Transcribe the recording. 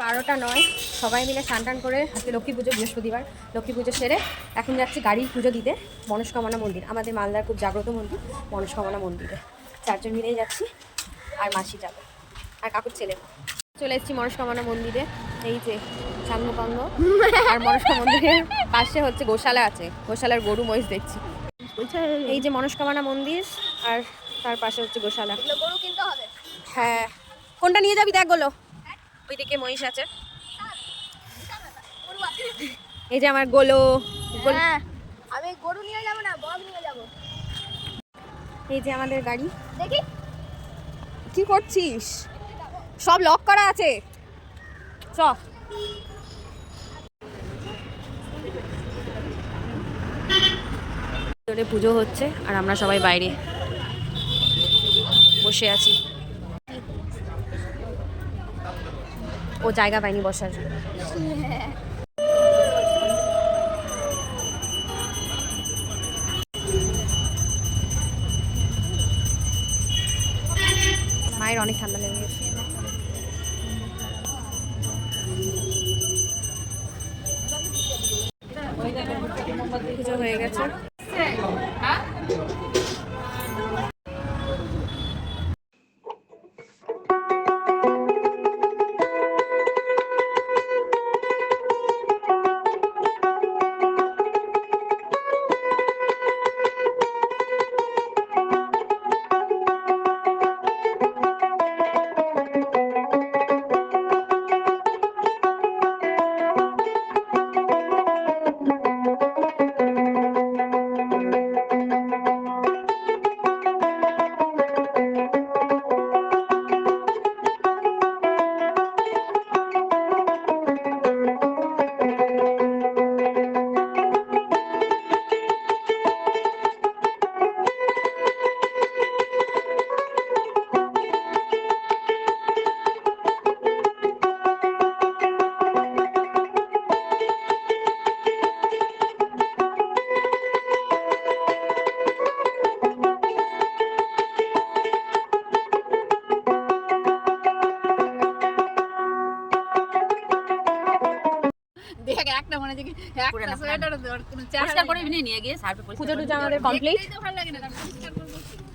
12টা 9 সবাই মিলে স্নান করে আজকে লক্ষ্মী পুজো, বৃহস্পতিবার লক্ষ্মী পুজো সেরে এখন যাচ্ছি গাড়ির পুজো দিতে মনস্কামনা মন্দির, আমাদের মালদার খুব জাগ্রত মন্দির মনস্কামনা মন্দিরে। 4 জন মিলেই যাচ্ছি, আর মাসি যাবে আর কাকুর ছেলে। চলে এসেছি মনস্কামনা মন্দিরে। এই যে সাঙ্গপাঙ্গ, আর মনস্কামনা মন্দিরের পাশে হচ্ছে গোশালা আছে, গোশালার গরু মহিষ দেখছি। এই যে মনস্কামনা মন্দির, আর তার পাশে হচ্ছে গোশালা। গরু কিনতে হবে। হ্যাঁ, কোনটা নিয়ে যাবি দেখ গোলো, ওইদিকে মহিষ আছে। এই যে আমার গোলো, হ্যাঁ, আমি গরু নিয়ে যাব না, বক নিয়ে যাব। এই যে আমাদের গাড়ি। দেখি কি করছিস? সব লক করা আছে, চ। ভিতরে পুজো হচ্ছে আর আমরা সবাই বাইরে বসে আছি। ও জায়গা পায়নি বসার। মায়ের অনেক ঠান্ডা লেগে গেছে। পুজো হয়ে গেছে। দেখ একটা মনে দেখি একটা সোয়েটার দর কোনো চার পুজো টুজো আমাদের কমপ্লিট। ভালো লাগে না, পরিষ্কার করব।